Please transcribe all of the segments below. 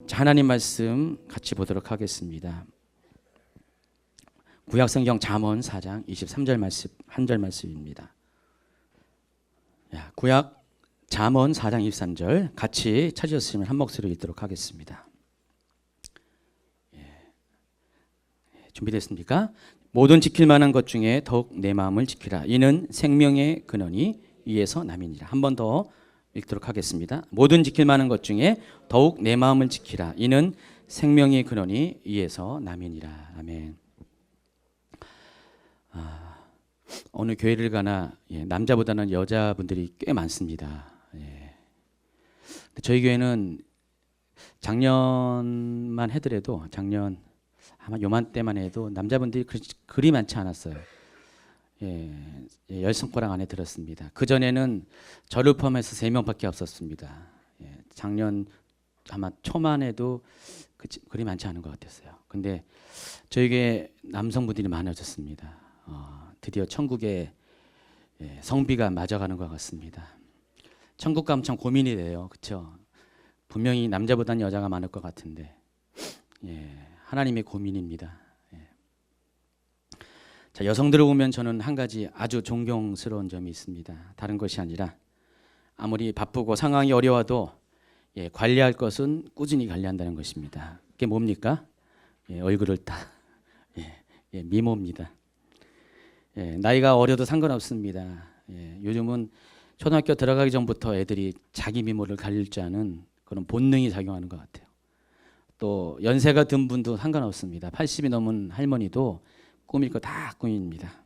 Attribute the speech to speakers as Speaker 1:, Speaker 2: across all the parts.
Speaker 1: 자, 하나님 말씀 같이 보도록 하겠습니다. 구약성경 잠언 4장 23절 말씀 한 절 말씀입니다. 구약 잠언 4장 23절 같이 찾으셨으면 한 목소리로 읽도록 하겠습니다. 준비됐습니까? 모든 지킬 만한 것 중에 더욱 내 마음을 지키라. 이는 생명의 근원이 위에서 남이니라. 한 번 더 읽도록 하겠습니다. 모든 지킬 만한 것 중에 더욱 내 마음을 지키라. 이는 생명의 근원이 위에서 남이니라. 아멘. 어느 교회를 가나 남자보다는 여자분들이 꽤 많습니다. 저희 교회는 작년만 해더라도 작년 아마 요맘때만 해도 남자분들이 그리 많지 않았어요. 10손가락 안에 들었습니다. 그전에는 저를 포함해서 3명밖에 없었습니다. 작년 아마 초만 해도 그리 많지 않은 것 같았어요. 근데 저희 교회 남성분들이 많아졌습니다. 드디어 천국에 성비가 맞아가는 것 같습니다. 천국 가면 참 고민이 돼요. 그렇죠? 분명히 남자보다는 여자가 많을 것 같은데 하나님의 고민입니다. 자, 여성들을 보면 저는 한 가지 아주 존경스러운 점이 있습니다. 다른 것이 아니라 아무리 바쁘고 상황이 어려워도 관리할 것은 꾸준히 관리한다는 것입니다. 그게 뭡니까? 얼굴을 다 미모입니다. 나이가 어려도 상관없습니다. 요즘은 초등학교 들어가기 전부터 애들이 자기 미모를 가릴 줄 아는 그런 본능이 작용하는 것 같아요. 또 연세가 든 분도 상관없습니다. 80이 넘은 할머니도 꾸밀 거 다 꾸밉니다.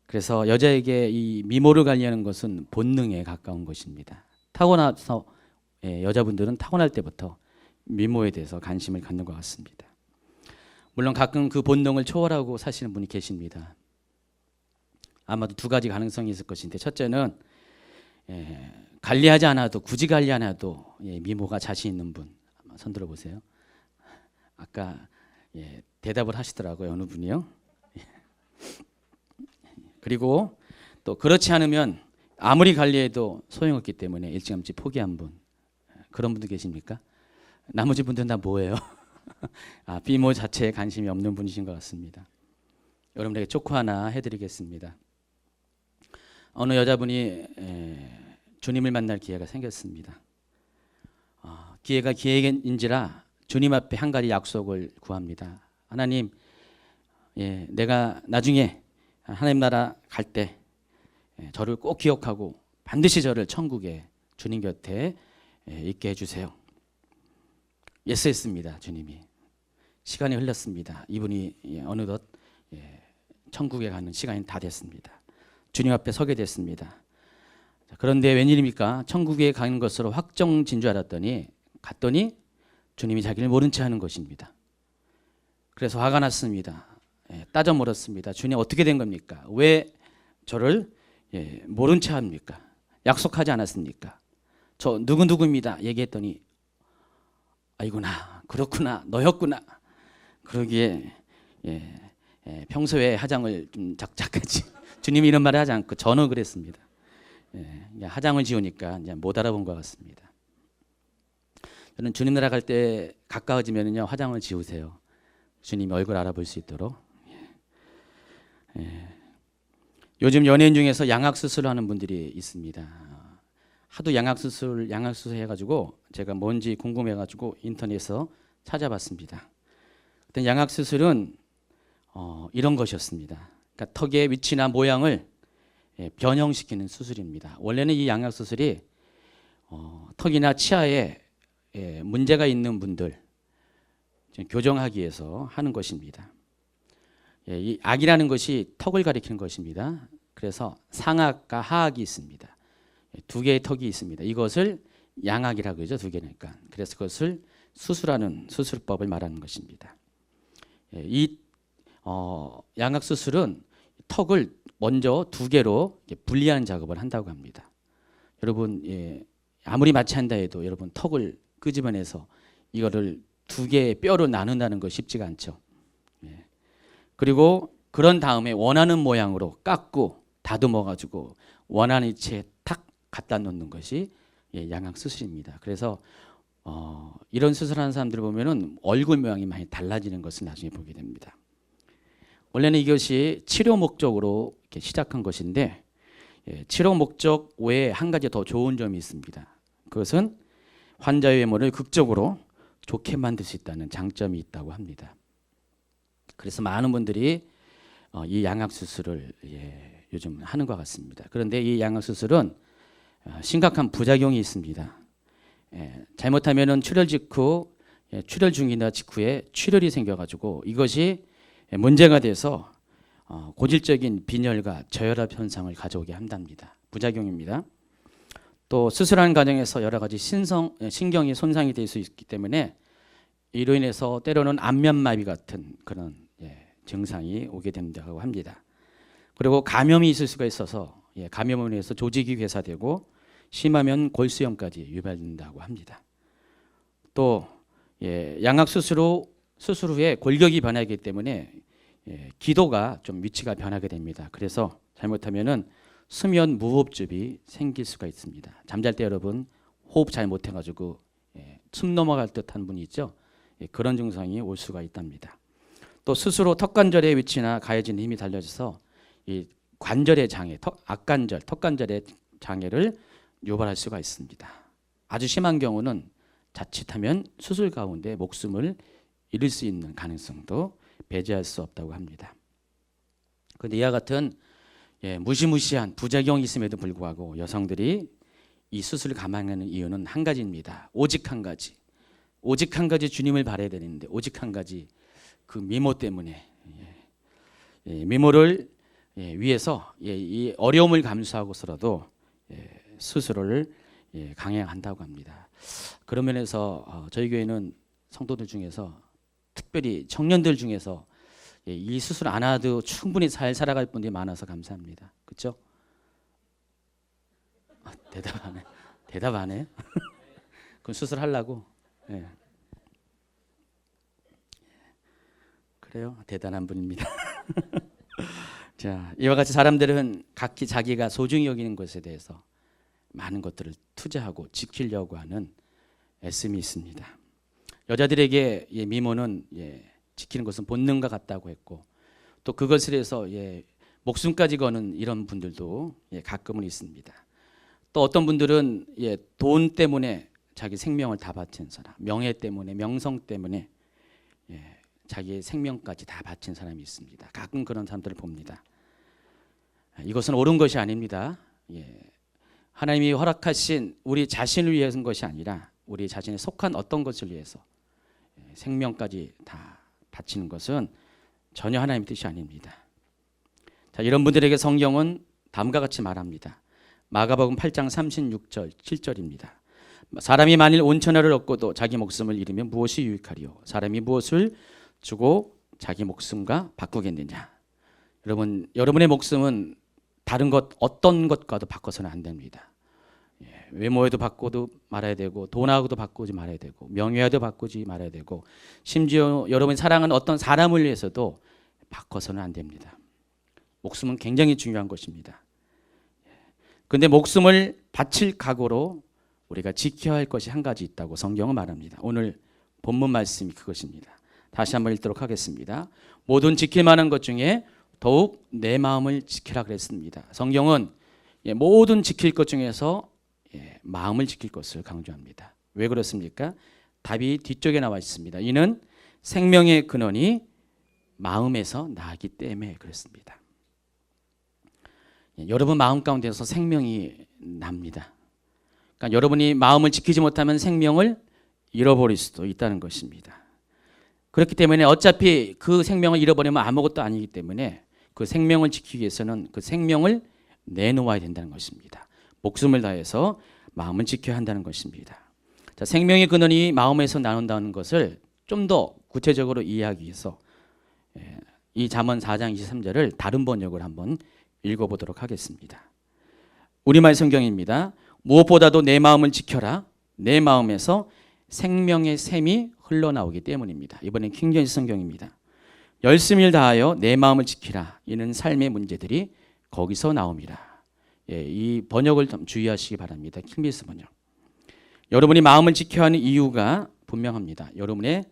Speaker 1: 그래서 여자에게 이 미모를 관리하는 것은 본능에 가까운 것입니다. 타고나서 여자분들은 타고날 때부터 미모에 대해서 관심을 갖는 것 같습니다. 물론 가끔 그 본능을 초월하고 사시는 분이 계십니다. 아마도 두 가지 가능성이 있을 것인데, 첫째는 관리하지 않아도 굳이 관리 안 해도 미모가 자신 있는 분 손 들어보세요. 아까 대답을 하시더라고요. 어느 분이요. 그리고 또 그렇지 않으면 아무리 관리해도 소용없기 때문에 일찌감치 포기한 분, 그런 분도 계십니까? 나머지 분들은 다 뭐예요? 미모 자체에 관심이 없는 분이신 것 같습니다. 여러분에게 초코 하나 해드리겠습니다. 어느 여자분이 주님을 만날 기회가 생겼습니다. 기회가 기회인지라 주님 앞에 한 가지 약속을 구합니다. 하나님, 내가 나중에 하나님 나라 갈 때 저를 꼭 기억하고 반드시 저를 천국에 주님 곁에 있게 해주세요. 예스했습니다. 주님이. 시간이 흘렀습니다. 이분이 어느덧 천국에 가는 시간이 다 됐습니다. 주님 앞에 서게 됐습니다. 그런데 웬일입니까? 천국에 가는 것으로 확정진 줄 알았더니 갔더니 주님이 자기를 모른 채 하는 것입니다. 그래서 화가 났습니다. 따져 물었습니다. 주님, 어떻게 된 겁니까? 왜 저를 모른 채 합니까? 약속하지 않았습니까? 저 누구누구입니다. 얘기했더니 아이구나, 그렇구나, 너였구나. 그러기에 평소에 하장을 좀 작작하지 주님이 이런 말을 하지 않고 저는 그랬습니다. 하장을 지우니까 이제 못 알아본 것 같습니다. 저는 주님 나라 갈 때 가까워지면요 화장을 지우세요. 주님이 얼굴 알아볼 수 있도록. 요즘 연예인 중에서 양악 수술을 하는 분들이 있습니다. 하도 양악 수술 해가지고 제가 뭔지 궁금해가지고 인터넷에서 찾아봤습니다. 그때 양악 수술은 이런 것이었습니다. 그러니까 턱의 위치나 모양을 변형시키는 수술입니다. 원래는 이 양악 수술이 턱이나 치아에 문제가 있는 분들 교정하기 위해서 하는 것입니다. 이 악이라는 것이 턱을 가리키는 것입니다. 그래서 상악과 하악이 있습니다. 두 개의 턱이 있습니다. 이것을 양악이라고 하죠. 두 개니까. 그래서 그것을 수술하는 수술법을 말하는 것입니다. 이 양악 수술은 턱을 먼저 두 개로 분리하는 작업을 한다고 합니다. 여러분, 아무리 마취한다 해도 여러분 턱을 끄집어내서 이거를 두 개의 뼈로 나눈다는 거 쉽지가 않죠. 그리고 그런 다음에 원하는 모양으로 깎고 다듬어 가지고 원하는 위치에 탁 갖다 놓는 것이 양악 수술입니다. 그래서 이런 수술하는 사람들을 보면은 얼굴 모양이 많이 달라지는 것을 나중에 보게 됩니다. 원래는 이것이 치료 목적으로 이렇게 시작한 것인데 치료 목적 외에 한 가지 더 좋은 점이 있습니다. 그것은 환자의 외모를 극적으로 좋게 만들 수 있다는 장점이 있다고 합니다. 그래서 많은 분들이 이 양악 수술을 요즘 하는 것 같습니다. 그런데 이 양악 수술은 심각한 부작용이 있습니다. 잘못하면은 출혈 직후, 출혈 중이나 직후에 출혈이 생겨가지고 이것이 문제가 돼서 고질적인 빈혈과 저혈압 현상을 가져오게 한답니다. 부작용입니다. 또 수술하는 과정에서 여러 가지 신경이 손상이 될 수 있기 때문에 이로 인해서 때로는 안면마비 같은 그런 증상이 오게 된다고 합니다. 그리고 감염이 있을 수가 있어서 감염으로 인해서 조직이 괴사되고 심하면 골수염까지 유발된다고 합니다. 또 양악 수술 후에 골격이 변하기 때문에 기도가 좀 위치가 변하게 됩니다. 그래서 잘못하면은 수면 무호흡증이 생길 수가 있습니다. 잠잘 때 여러분 호흡 잘 못해가지고 숨 넘어갈 듯한 분이 있죠. 그런 증상이 올 수가 있답니다. 또 수술 후 턱관절의 위치나 가해진 힘이 달라져서 이 관절의 장애, 악관절, 턱관절의 장애를 유발할 수가 있습니다. 아주 심한 경우는 자칫하면 수술 가운데 목숨을 잃을 수 있는 가능성도 배제할 수 없다고 합니다. 그런데 이와 같은 무시무시한 부작용이 있음에도 불구하고 여성들이 이 수술을 감행하는 이유는 한 가지입니다. 오직 한 가지. 오직 한 가지 주님을 바라야 되는데 오직 한 가지 그 미모 때문에 미모를 위해서 이 어려움을 감수하고서라도 수술을 강행한다고 합니다. 그런 면에서 저희 교회는 성도들 중에서 특별히 청년들 중에서 이 수술 안 해도 충분히 잘 살아갈 분들이 많아서 감사합니다. 그렇죠? 대답 안 해? 그럼 수술하려고? 네. 그래요? 대단한 분입니다. 자, 이와 같이 사람들은 각기 자기가 소중히 여기는 것에 대해서 많은 것들을 투자하고 지키려고 하는 애씀이 있습니다. 여자들에게 미모는 지키는 것은 본능과 같다고 했고 또 그것을 해서 목숨까지 거는 이런 분들도 가끔은 있습니다. 또 어떤 분들은 돈 때문에 자기 생명을 다 바친 사람, 명예 때문에, 명성 때문에 자기의 생명까지 다 바친 사람이 있습니다. 가끔 그런 사람들을 봅니다. 이것은 옳은 것이 아닙니다. 하나님이 허락하신 우리 자신을 위해서인 것이 아니라 우리 자신에 속한 어떤 것을 위해서 생명까지 다 바치는 것은 전혀 하나님의 뜻이 아닙니다. 자, 이런 분들에게 성경은 다음과 같이 말합니다. 마가복음 8장 36절 7절입니다. 사람이 만일 온 천하를 얻고도 자기 목숨을 잃으면 무엇이 유익하리요? 사람이 무엇을 주고 자기 목숨과 바꾸겠느냐? 여러분의 목숨은 다른 것 어떤 것과도 바꿔서는 안 됩니다. 외모에도 바꿔도 말아야 되고 돈하고도 바꾸지 말아야 되고 명예와도 바꾸지 말아야 되고 심지어 여러분이 사랑하는 어떤 사람을 위해서도 바꿔서는 안 됩니다. 목숨은 굉장히 중요한 것입니다. 그런데 목숨을 바칠 각오로 우리가 지켜야 할 것이 한 가지 있다고 성경은 말합니다. 오늘 본문 말씀이 그것입니다. 다시 한번 읽도록 하겠습니다. 모든 지킬 만한 것 중에 더욱 내 마음을 지키라 그랬습니다. 성경은 모든 지킬 것 중에서 마음을 지킬 것을 강조합니다. 왜 그렇습니까? 답이 뒤쪽에 나와 있습니다. 이는 생명의 근원이 마음에서 나기 때문에 그렇습니다. 여러분 마음 가운데서 생명이 납니다. 그러니까 여러분이 마음을 지키지 못하면 생명을 잃어버릴 수도 있다는 것입니다. 그렇기 때문에 어차피 그 생명을 잃어버리면 아무것도 아니기 때문에 그 생명을 지키기 위해서는 그 생명을 내놓아야 된다는 것입니다. 목숨을 다해서 마음을 지켜야 한다는 것입니다. 자, 생명의 근원이 마음에서 나온다는 것을 좀 더 구체적으로 이해하기 위해서 이 잠언 4장 23절을 다른 번역을 한번 읽어보도록 하겠습니다. 우리말 성경입니다. 무엇보다도 내 마음을 지켜라. 내 마음에서 생명의 샘이 흘러나오기 때문입니다. 이번엔 킹제임스 성경입니다. 열심을 다하여 내 마음을 지키라. 이는 삶의 문제들이 거기서 나옵니다. 이 번역을 좀 주의하시기 바랍니다. 킹제임스 번역. 여러분이 마음을 지켜야 하는 이유가 분명합니다. 여러분의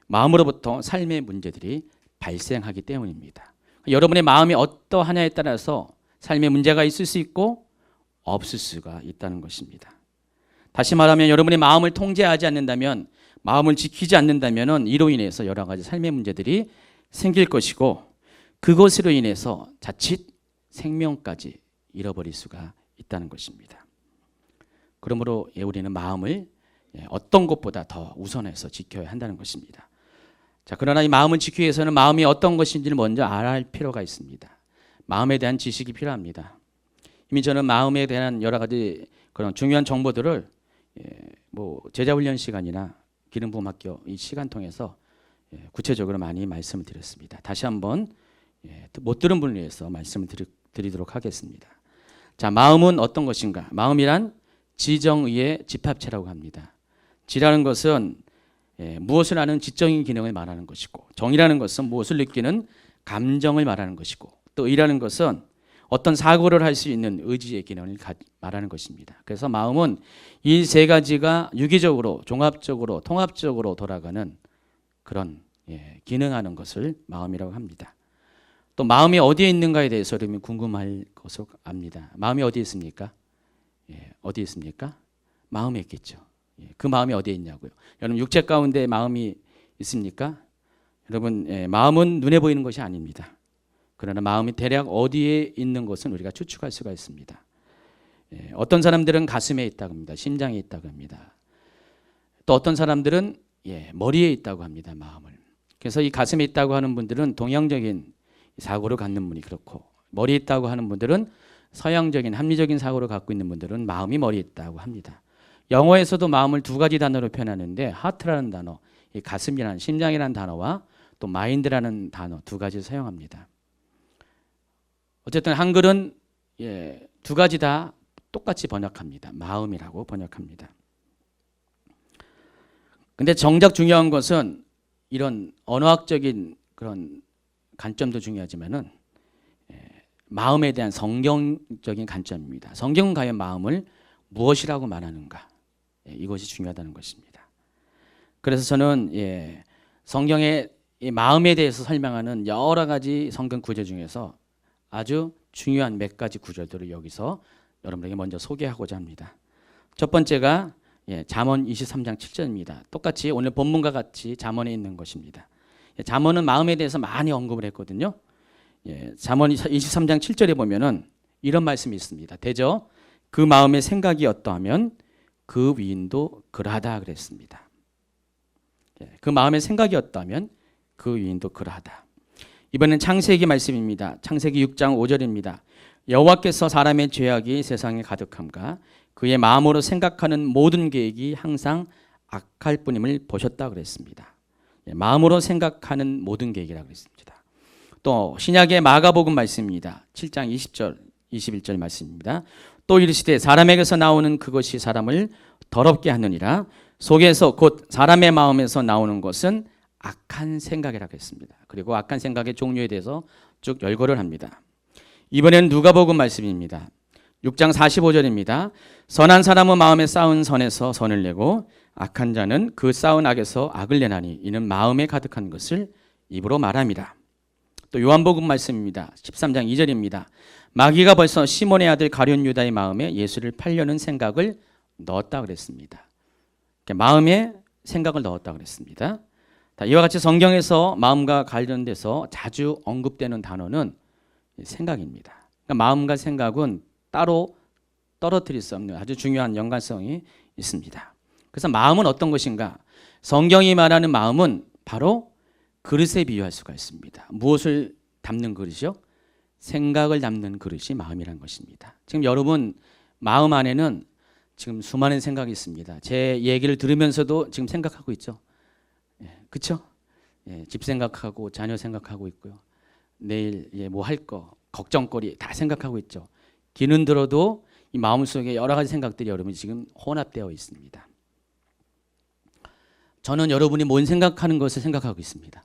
Speaker 1: 마음으로부터 삶의 문제들이 발생하기 때문입니다. 여러분의 마음이 어떠하냐에 따라서 삶의 문제가 있을 수 있고 없을 수가 있다는 것입니다. 다시 말하면 여러분의 마음을 통제하지 않는다면, 마음을 지키지 않는다면 이로 인해서 여러 가지 삶의 문제들이 생길 것이고, 그것으로 인해서 자칫 생명까지 잃어버릴 수가 있다는 것입니다. 그러므로 우리는 마음을 어떤 것보다 더 우선해서 지켜야 한다는 것입니다. 자, 그러나 이 마음을 지키기 위해서는 마음이 어떤 것인지를 먼저 알아야 할 필요가 있습니다. 마음에 대한 지식이 필요합니다. 이미 저는 마음에 대한 여러 가지 그런 중요한 정보들을 제자훈련 시간이나 기름부음학교 이 시간 통해서 구체적으로 많이 말씀을 드렸습니다. 다시 한번 못 들은 분을 위해서 말씀을 드리도록 하겠습니다. 자, 마음은 어떤 것인가? 마음이란 지정의의 집합체라고 합니다. 지라는 것은 무엇을 하는 지적인 기능을 말하는 것이고, 정이라는 것은 무엇을 느끼는 감정을 말하는 것이고, 또 의라는 것은 어떤 사고를 할 수 있는 의지의 기능을 말하는 것입니다. 그래서 마음은 이 세 가지가 유기적으로, 종합적으로, 통합적으로 돌아가는 그런 기능하는 것을 마음이라고 합니다. 또 마음이 어디에 있는가에 대해서 여러분이 궁금할 것을 압니다. 마음이 어디에 있습니까? 어디에 있습니까? 마음에 있겠죠. 그 마음이 어디에 있냐고요. 여러분 육체 가운데 마음이 있습니까? 여러분 마음은 눈에 보이는 것이 아닙니다. 그러나 마음이 대략 어디에 있는 것은 우리가 추측할 수가 있습니다. 어떤 사람들은 가슴에 있다고 합니다. 심장에 있다고 합니다. 또 어떤 사람들은 머리에 있다고 합니다. 마음을. 그래서 이 가슴에 있다고 하는 분들은 동양적인 사고를 갖는 분이 그렇고, 머리에 있다고 하는 분들은 서양적인 합리적인 사고를 갖고 있는 분들은 마음이 머리에 있다고 합니다. 영어에서도 마음을 두 가지 단어로 표현하는데, 하트라는 단어, 이 가슴이라는 심장이라는 단어와 또 마인드라는 단어 두 가지 사용합니다. 어쨌든 한글은 두 가지 다 똑같이 번역합니다. 마음이라고 번역합니다. 근데 정작 중요한 것은 이런 언어학적인 그런 관점도 중요하지만은 마음에 대한 성경적인 관점입니다. 성경은 과연 마음을 무엇이라고 말하는가? 이것이 중요하다는 것입니다. 그래서 저는 성경의 마음에 대해서 설명하는 여러 가지 성경 구절 중에서 아주 중요한 몇 가지 구절들을 여기서 여러분에게 먼저 소개하고자 합니다. 첫 번째가 잠언 23장 7절입니다. 똑같이 오늘 본문과 같이 잠언에 있는 것입니다. 잠언은 마음에 대해서 많이 언급을 했거든요. 잠언 23장 7절에 보면은 이런 말씀이 있습니다. 대저 그 마음의 생각이 어떠하면 그 위인도 그러하다 그랬습니다. 그 마음의 생각이 어떠하면 그 위인도 그러하다. 이번엔 창세기 말씀입니다. 창세기 6장 5절입니다. 여호와께서 사람의 죄악이 세상에 가득함과 그의 마음으로 생각하는 모든 계획이 항상 악할 뿐임을 보셨다 그랬습니다. 마음으로 생각하는 모든 계획이라고 그랬습니다. 또 신약의 마가복음 말씀입니다. 7장 20절 21절 말씀입니다. 또 이르시되 사람에게서 나오는 그것이 사람을 더럽게 하느니라. 속에서 곧 사람의 마음에서 나오는 것은 악한 생각이라고 했습니다. 그리고 악한 생각의 종류에 대해서 쭉 열거를 합니다. 이번에는 누가복음 말씀입니다. 6장 45절입니다. 선한 사람은 마음에 쌓은 선에서 선을 내고 악한 자는 그 쌓은 악에서 악을 내나니 이는 마음에 가득한 것을 입으로 말함이라. 또 요한복음 말씀입니다. 13장 2절입니다. 마귀가 벌써 시몬의 아들 가룟 유다의 마음에 예수를 팔려는 생각을 넣었다 그랬습니다. 마음에 생각을 넣었다 그랬습니다. 이와 같이 성경에서 마음과 관련돼서 자주 언급되는 단어는 생각입니다. 그러니까 마음과 생각은 따로 떨어뜨릴 수 없는 아주 중요한 연관성이 있습니다. 그래서 마음은 어떤 것인가? 성경이 말하는 마음은 바로 그릇에 비유할 수가 있습니다. 무엇을 담는 그릇이요? 생각을 담는 그릇이 마음이란 것입니다. 지금 여러분 마음 안에는 지금 수많은 생각이 있습니다. 제 얘기를 들으면서도 지금 생각하고 있죠. 그렇죠? 집 생각하고 자녀 생각하고 있고요. 내일 뭐 할 거, 걱정거리 다 생각하고 있죠. 귀는 들어도 이 마음속에 여러 가지 생각들이 여러분 지금 혼합되어 있습니다. 저는 여러분이 뭔 생각하는 것을 생각하고 있습니다.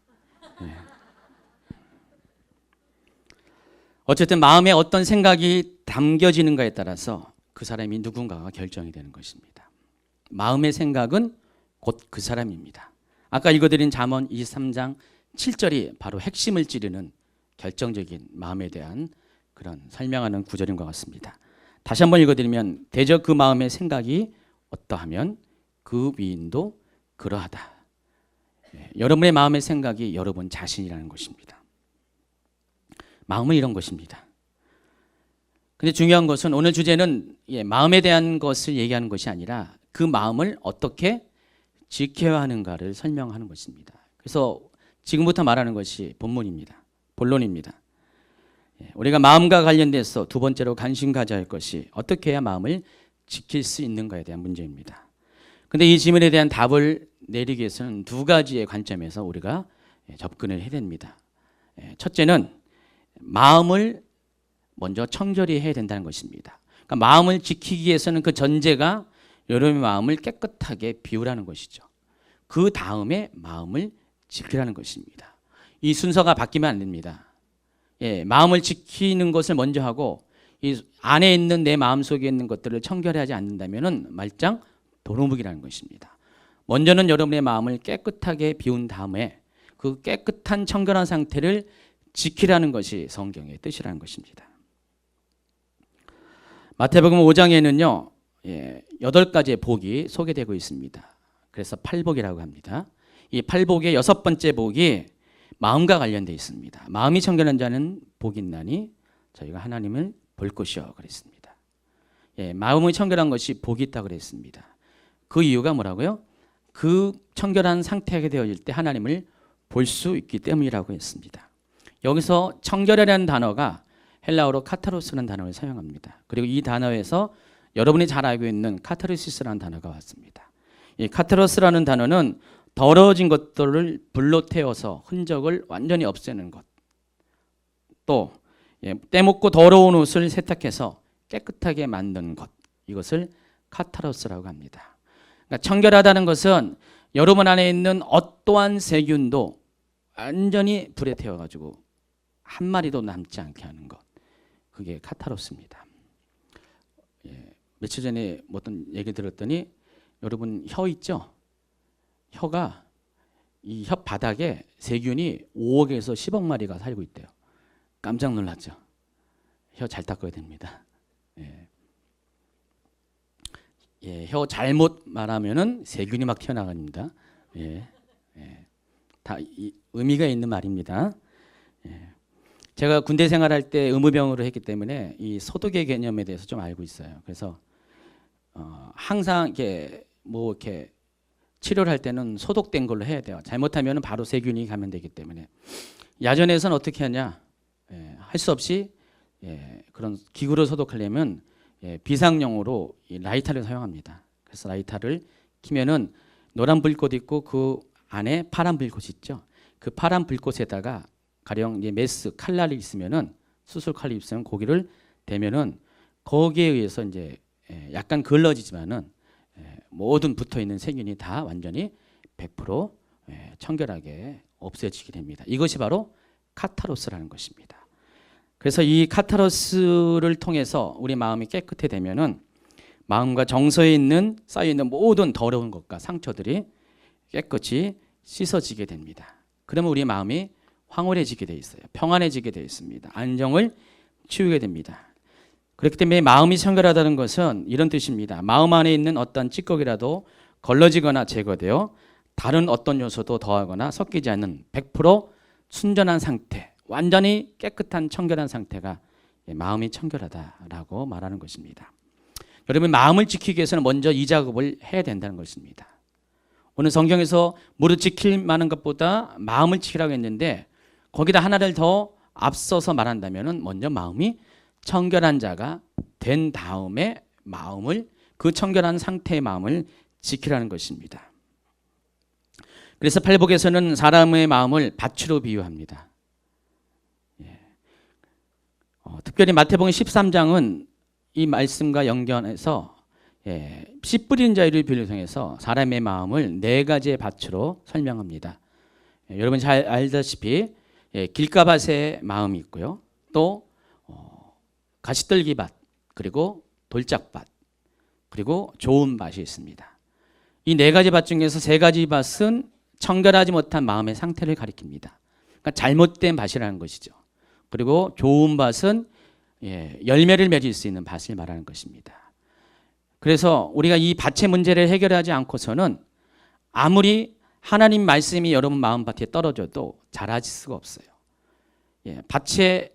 Speaker 1: 어쨌든 마음에 어떤 생각이 담겨지는가에 따라서 그 사람이 누군가가 결정이 되는 것입니다. 마음의 생각은 곧 그 사람입니다. 아까 읽어드린 잠언 23장 7절이 바로 핵심을 찌르는 결정적인 마음에 대한 그런 설명하는 구절인 것 같습니다. 다시 한번 읽어드리면 대저 그 마음의 생각이 어떠하면 그 위인도 그러하다. 여러분의 마음의 생각이 여러분 자신이라는 것입니다. 마음은 이런 것입니다. 근데 중요한 것은 오늘 주제는 마음에 대한 것을 얘기하는 것이 아니라 그 마음을 어떻게 지켜야 하는가를 설명하는 것입니다. 그래서 지금부터 말하는 것이 본론입니다. 우리가 마음과 관련돼서 두 번째로 관심 가져야 할 것이 어떻게 해야 마음을 지킬 수 있는가에 대한 문제입니다. 근데 이 질문에 대한 답을 내리기 위해서는 두 가지의 관점에서 우리가 접근을 해야 됩니다. 첫째는 마음을 먼저 청결히 해야 된다는 것입니다. 그러니까 마음을 지키기 위해서는 그 전제가 여러분의 마음을 깨끗하게 비우라는 것이죠. 그 다음에 마음을 지키라는 것입니다. 이 순서가 바뀌면 안 됩니다. 마음을 지키는 것을 먼저 하고 이 안에 있는 내 마음 속에 있는 것들을 청결하지 않는다면 말짱 도루묵이라는 것입니다. 먼저는 여러분의 마음을 깨끗하게 비운 다음에 그 깨끗한 청결한 상태를 지키라는 것이 성경의 뜻이라는 것입니다. 마태복음 5장에는요 8가지의 복이 소개되고 있습니다. 그래서 팔복이라고 합니다. 이 팔복의 6번째 복이 마음과 관련되어 있습니다. 마음이 청결한 자는 복이 있나니 저희가 하나님을 볼 것이요 그랬습니다. 마음이 청결한 것이 복이 있다고 그랬습니다. 그 이유가 뭐라고요? 그 청결한 상태가 되어질 때 하나님을 볼 수 있기 때문이라고 했습니다. 여기서 청결이라는 단어가 헬라어로 카타로스라는 단어를 사용합니다. 그리고 이 단어에서 여러분이 잘 알고 있는 카타르시스라는 단어가 왔습니다. 이 카타로스라는 단어는 더러워진 것들을 불로 태워서 흔적을 완전히 없애는 것. 또 때묻고 더러운 옷을 세탁해서 깨끗하게 만드는 것. 이것을 카타로스라고 합니다. 그러니까 청결하다는 것은 여러분 안에 있는 어떠한 세균도 완전히 불에 태워가지고 한 마리도 남지 않게 하는 것. 그게 카타로스입니다. 며칠 전에 어떤 얘기 들었더니 여러분 혀 있죠? 혀가 이 혀 바닥에 세균이 5억에서 10억 마리가 살고 있대요. 깜짝 놀랐죠. 혀 잘 닦아야 됩니다. 혀 잘못 말하면은 세균이 막 튀어나갑니다. 다 의미가 있는 말입니다. 제가 군대 생활할 때 의무병으로 했기 때문에 이 소독의 개념에 대해서 좀 알고 있어요. 그래서 항상 이렇게 치료를 할 때는 소독된 걸로 해야 돼요. 잘못하면 바로 세균이 감염되기 때문에. 야전에서는 어떻게 하냐? 할 수 없이 그런 기구를 소독하려면 비상용으로 이 라이터를 사용합니다. 그래서 라이터를 켜면은 노란 불꽃 있고 그 안에 파란 불꽃이 있죠. 그 파란 불꽃에다가 가령 이제 메스 칼날이 있으면은 수술 칼이 있으면 고기를 대면은 거기에 의해서 이제 약간 걸러지지만은 모든 붙어 있는 세균이 다 완전히 100% 청결하게 없애지게 됩니다. 이것이 바로 카타로스라는 것입니다. 그래서 이 카타로스를 통해서 우리 마음이 깨끗해 되면은 마음과 정서에 있는 쌓여 있는 모든 더러운 것과 상처들이 깨끗이 씻어지게 됩니다. 그러면 우리 마음이 황홀해지게 돼 있어요. 평안해지게 돼 있습니다. 안정을 취하게 됩니다. 그렇기 때문에 마음이 청결하다는 것은 이런 뜻입니다. 마음 안에 있는 어떤 찌꺼기라도 걸러지거나 제거되어 다른 어떤 요소도 더하거나 섞이지 않는 100% 순전한 상태, 완전히 깨끗한 청결한 상태가 마음이 청결하다라고 말하는 것입니다. 여러분 마음을 지키기 위해서는 먼저 이 작업을 해야 된다는 것입니다. 오늘 성경에서 무릇 지킬 만한 것보다 마음을 지키라고 했는데 거기다 하나를 더 앞서서 말한다면 먼저 마음이 청결한 자가 된 다음에 마음을 그 청결한 상태의 마음을 지키라는 것입니다. 그래서 팔복에서는 사람의 마음을 밭으로 비유합니다. 특별히 마태복음 13장은 이 말씀과 연결해서 씨 뿌리는 자를 비유를 통해서 사람의 마음을 4가지의 밭으로 설명합니다. 여러분 잘 알다시피 길가밭의 마음이 있고요. 또 가시떨기밭, 그리고 돌짝밭, 그리고 좋은 밭이 있습니다. 이 네 가지 밭 중에서 세 가지 밭은 청결하지 못한 마음의 상태를 가리킵니다. 그러니까 잘못된 밭이라는 것이죠. 그리고 좋은 밭은 열매를 맺을 수 있는 밭을 말하는 것입니다. 그래서 우리가 이 밭의 문제를 해결하지 않고서는 아무리 하나님 말씀이 여러분 마음밭에 떨어져도 자라질 수가 없어요. 밭에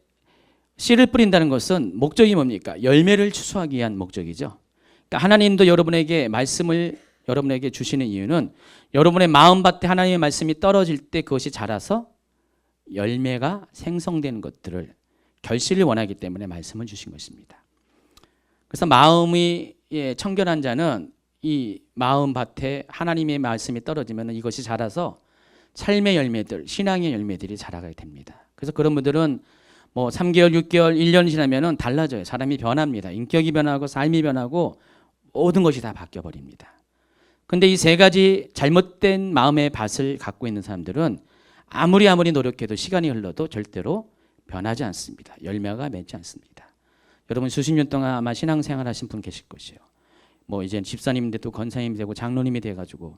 Speaker 1: 씨를 뿌린다는 것은 목적이 뭡니까? 열매를 추수하기 위한 목적이죠. 그러니까 하나님도 여러분에게 말씀을 여러분에게 주시는 이유는 여러분의 마음밭에 하나님의 말씀이 떨어질 때 그것이 자라서 열매가 생성되는 것들을 결실을 원하기 때문에 말씀을 주신 것입니다. 그래서 마음이 청결한 자는 이 마음밭에 하나님의 말씀이 떨어지면 이것이 자라서 삶의 열매들, 신앙의 열매들이 자라게 됩니다. 그래서 그런 분들은 뭐 3개월, 6개월, 1년 지나면은 달라져요. 사람이 변합니다. 인격이 변하고 삶이 변하고 모든 것이 다 바뀌어 버립니다. 근데 이 세 가지 잘못된 마음의 밭을 갖고 있는 사람들은 아무리 노력해도 시간이 흘러도 절대로 변하지 않습니다. 열매가 맺지 않습니다. 여러분 수십 년 동안 아마 신앙생활 하신 분 계실 것이에요. 뭐 이제 집사님이 되고 권사님이 되고 장로님이 돼가지고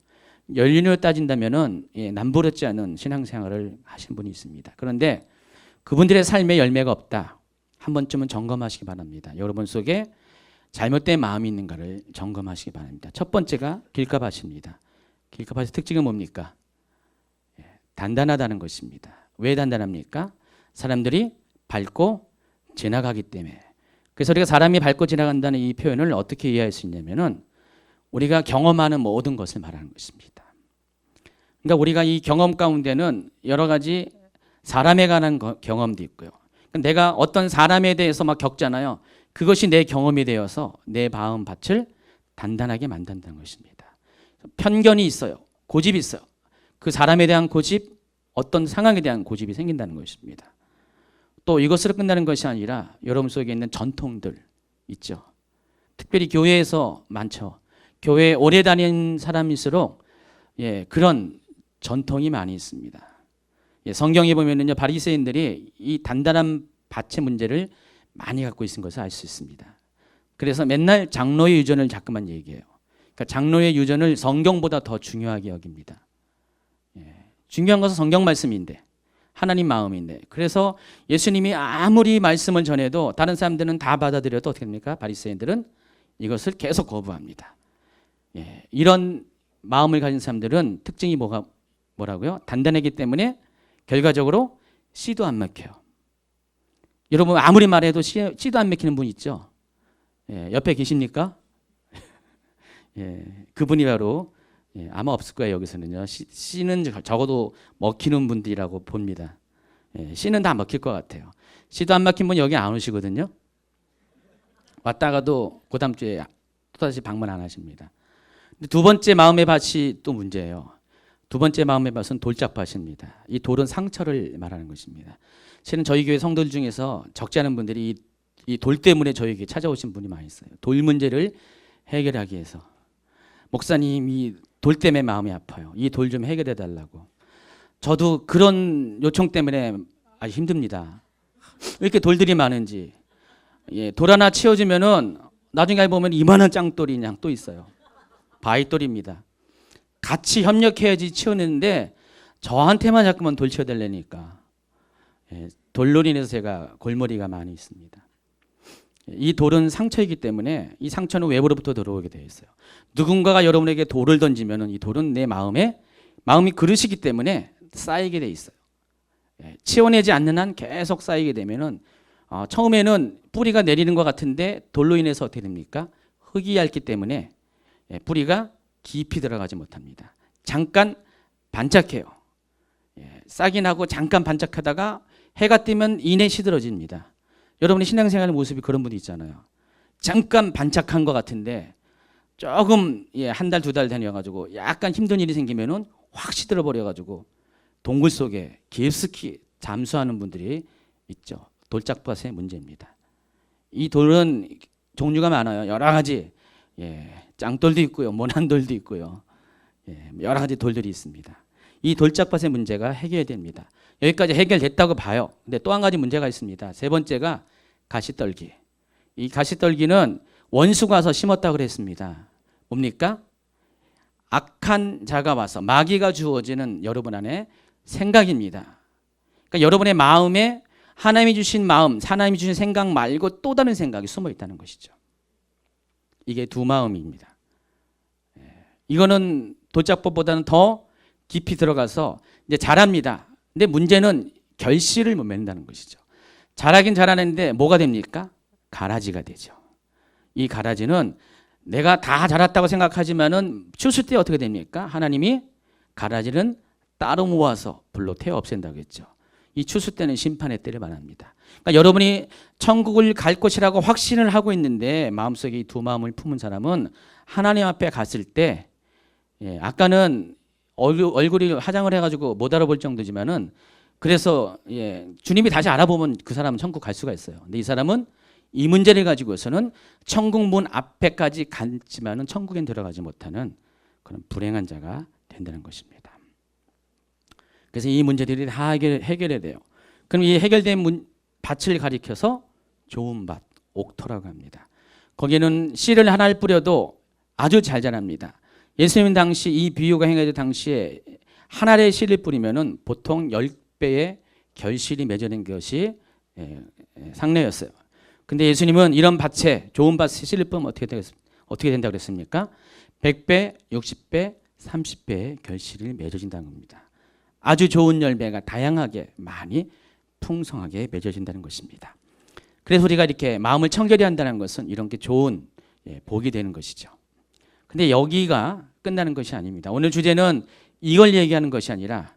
Speaker 1: 연륜으로 따진다면은 남부럽지 않은 신앙생활을 하신 분이 있습니다. 그런데 그분들의 삶에 열매가 없다. 한 번쯤은 점검하시기 바랍니다. 여러분 속에 잘못된 마음이 있는가를 점검하시기 바랍니다. 첫 번째가 길가밭입니다. 길가밭의 특징은 뭡니까? 단단하다는 것입니다. 왜 단단합니까? 사람들이 밟고 지나가기 때문에. 그래서 우리가 사람이 밟고 지나간다는 이 표현을 어떻게 이해할 수 있냐면은 우리가 경험하는 모든 것을 말하는 것입니다. 그러니까 우리가 이 경험 가운데는 여러 가지 사람에 관한 경험도 있고요. 그러니까 내가 어떤 사람에 대해서 막 겪잖아요. 그것이 내 경험이 되어서 내 마음 밭을 단단하게 만든다는 것입니다. 편견이 있어요. 고집이 있어요. 그 사람에 대한 고집, 어떤 상황에 대한 고집이 생긴다는 것입니다. 또 이것으로 끝나는 것이 아니라 여러분 속에 있는 전통들 있죠. 특별히 교회에서 많죠. 교회에 오래 다닌 사람일수록 그런 전통이 많이 있습니다. 성경에 보면은요, 바리새인들이 이 단단한 밭의 문제를 많이 갖고 있는 것을 알 수 있습니다. 그래서 맨날 장로의 유전을 자꾸만 얘기해요. 그러니까 장로의 유전을 성경보다 더 중요하게 여깁니다. 중요한 것은 성경 말씀인데, 하나님 마음인데, 그래서 예수님이 아무리 말씀을 전해도 다른 사람들은 다 받아들여도 어떻게 됩니까? 바리새인들은 이것을 계속 거부합니다. 이런 마음을 가진 사람들은 특징이 뭐라고요? 단단하기 때문에 결과적으로 씨도 안 먹혀요. 여러분 아무리 말해도 씨도 안 먹히는 분 있죠? 옆에 계십니까? 그분이 바로 아마 없을 거예요. 여기서는요. 씨는 적어도 먹히는 분들이라고 봅니다. 씨는 다 먹힐 것 같아요. 씨도 안 먹힌 분 여기 안 오시거든요. 왔다가도 그 다음 주에 또다시 방문 안 하십니다. 두 번째 마음의 밭이 또 문제예요. 두 번째 마음의 밭은 돌짝밭입니다. 이 돌은 상처를 말하는 것입니다. 실은 저희 교회 성도들 중에서 적지 않은 분들이 이 돌 때문에 저희 교회 찾아오신 분이 많이 있어요. 돌 문제를 해결하기 위해서. 목사님, 이 돌 때문에 마음이 아파요. 이 돌 좀 해결해 달라고. 저도 그런 요청 때문에 아주 힘듭니다. 왜 이렇게 돌들이 많은지. 돌 하나 치워주면은 나중에 보면 이만한 짱돌이 그냥 또 있어요. 바위돌입니다. 같이 협력해야지 치워내는데 저한테만 자꾸만 돌 치워달라니까. 돌로 인해서 제가 골머리가 많이 있습니다. 이 돌은 상처이기 때문에 이 상처는 외부로부터 들어오게 되어 있어요. 누군가가 여러분에게 돌을 던지면 이 돌은 내 마음이 그릇이기 때문에 쌓이게 돼 있어요. 치워내지 않는 한 계속 쌓이게 되면은 처음에는 뿌리가 내리는 것 같은데 돌로 인해서 어떻게 됩니까? 흙이 얇기 때문에 뿌리가 깊이 들어가지 못합니다. 잠깐 반짝해요. 싹이 나고 잠깐 반짝하다가 해가 뜨면 이내 시들어집니다. 여러분의 신앙생활의 모습이 그런 분이 있잖아요. 잠깐 반짝한 것 같은데 조금 한 달, 두 달 다녀가지고 약간 힘든 일이 생기면은 확 시들어 버려가지고 동굴 속에 깊숙이 잠수하는 분들이 있죠. 돌짝밭의 문제입니다. 이 돌은 종류가 많아요. 여러 가지 짱돌도 있고요, 모난돌도 있고요, 여러 가지 돌들이 있습니다. 이 돌짝밭의 문제가 해결됩니다. 여기까지 해결됐다고 봐요. 근데 또 한 가지 문제가 있습니다. 세 번째가 가시떨기. 이 가시떨기는 원수가 와서 심었다고 그랬습니다. 뭡니까? 악한 자가 와서 마귀가 주어지는 여러분 안에 생각입니다. 그러니까 여러분의 마음에 하나님이 주신 마음, 하나님이 주신 생각 말고 또 다른 생각이 숨어 있다는 것이죠. 이게 두 마음입니다. 이거는 도작법보다는 더 깊이 들어가서 이제 잘합니다. 근데 문제는 결실을 못 맺는다는 것이죠. 잘하긴 잘하는데 뭐가 됩니까? 가라지가 되죠. 이 가라지는 내가 다 잘했다고 생각하지만은 추수 때 어떻게 됩니까? 하나님이 가라지는 따로 모아서 불로 태워 없앤다고 했죠. 이 추수 때는 심판의 때를 말합니다. 그러니까 여러분이 천국을 갈 것이라고 확신을 하고 있는데 마음속에 이 두 마음을 품은 사람은 하나님 앞에 갔을 때 아까는 얼굴이 화장을 해가지고 못 알아볼 정도지만은 그래서 주님이 다시 알아보면 그 사람은 천국 갈 수가 있어요. 근데 이 사람은 이 문제를 가지고서는 천국 문 앞에까지 갔지만은 천국엔 들어가지 못하는 그런 불행한 자가 된다는 것입니다. 그래서 이 문제들이 다 해결해야 돼요. 그럼 이 해결된 밭을 가리켜서 좋은 밭, 옥토라고 합니다. 거기에는 씨를 하나를 뿌려도 아주 잘 자랍니다. 예수님 당시 이 비유가 행해질 당시에 한 알의 씨를 뿌리면은 보통 10배의 결실이 맺어낸 것이 상례였어요. 근데 예수님은 이런 밭에 좋은 밭에 씨를 뿌리면 어떻게 된다고 그랬습니까? 100배, 60배, 30배의 결실이 맺어진다는 겁니다. 아주 좋은 열매가 다양하게 많이 풍성하게 맺어진다는 것입니다. 그래서 우리가 이렇게 마음을 청결히 한다는 것은 이런 게 좋은 복이 되는 것이죠. 근데 여기가 끝나는 것이 아닙니다. 오늘 주제는 이걸 얘기하는 것이 아니라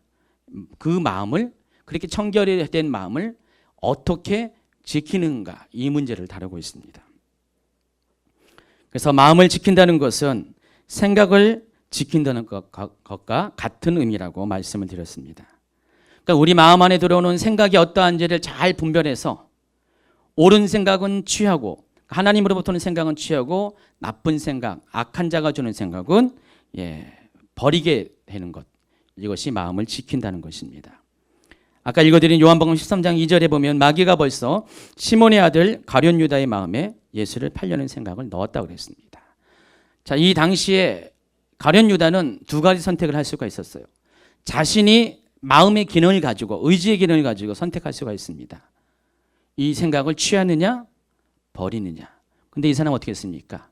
Speaker 1: 그 마음을 그렇게 청결히 된 마음을 어떻게 지키는가 이 문제를 다루고 있습니다. 그래서 마음을 지킨다는 것은 생각을 지킨다는 것과 같은 의미라고 말씀을 드렸습니다. 그러니까 우리 마음 안에 들어오는 생각이 어떠한지를 잘 분별해서 옳은 생각은 취하고 하나님으로부터는 생각은 취하고 나쁜 생각, 악한 자가 주는 생각은 버리게 되는 것. 이것이 마음을 지킨다는 것입니다. 아까 읽어드린 요한복음 13장 2절에 보면 마귀가 벌써 시몬의 아들 가룟 유다의 마음에 예수를 팔려는 생각을 넣었다고 그랬습니다. 자, 이 당시에 가룟 유다는 두 가지 선택을 할 수가 있었어요. 자신이 마음의 기능을 가지고 의지의 기능을 가지고 선택할 수가 있습니다. 이 생각을 취하느냐 버리느냐. 근데 이 사람은 어떻게 했습니까?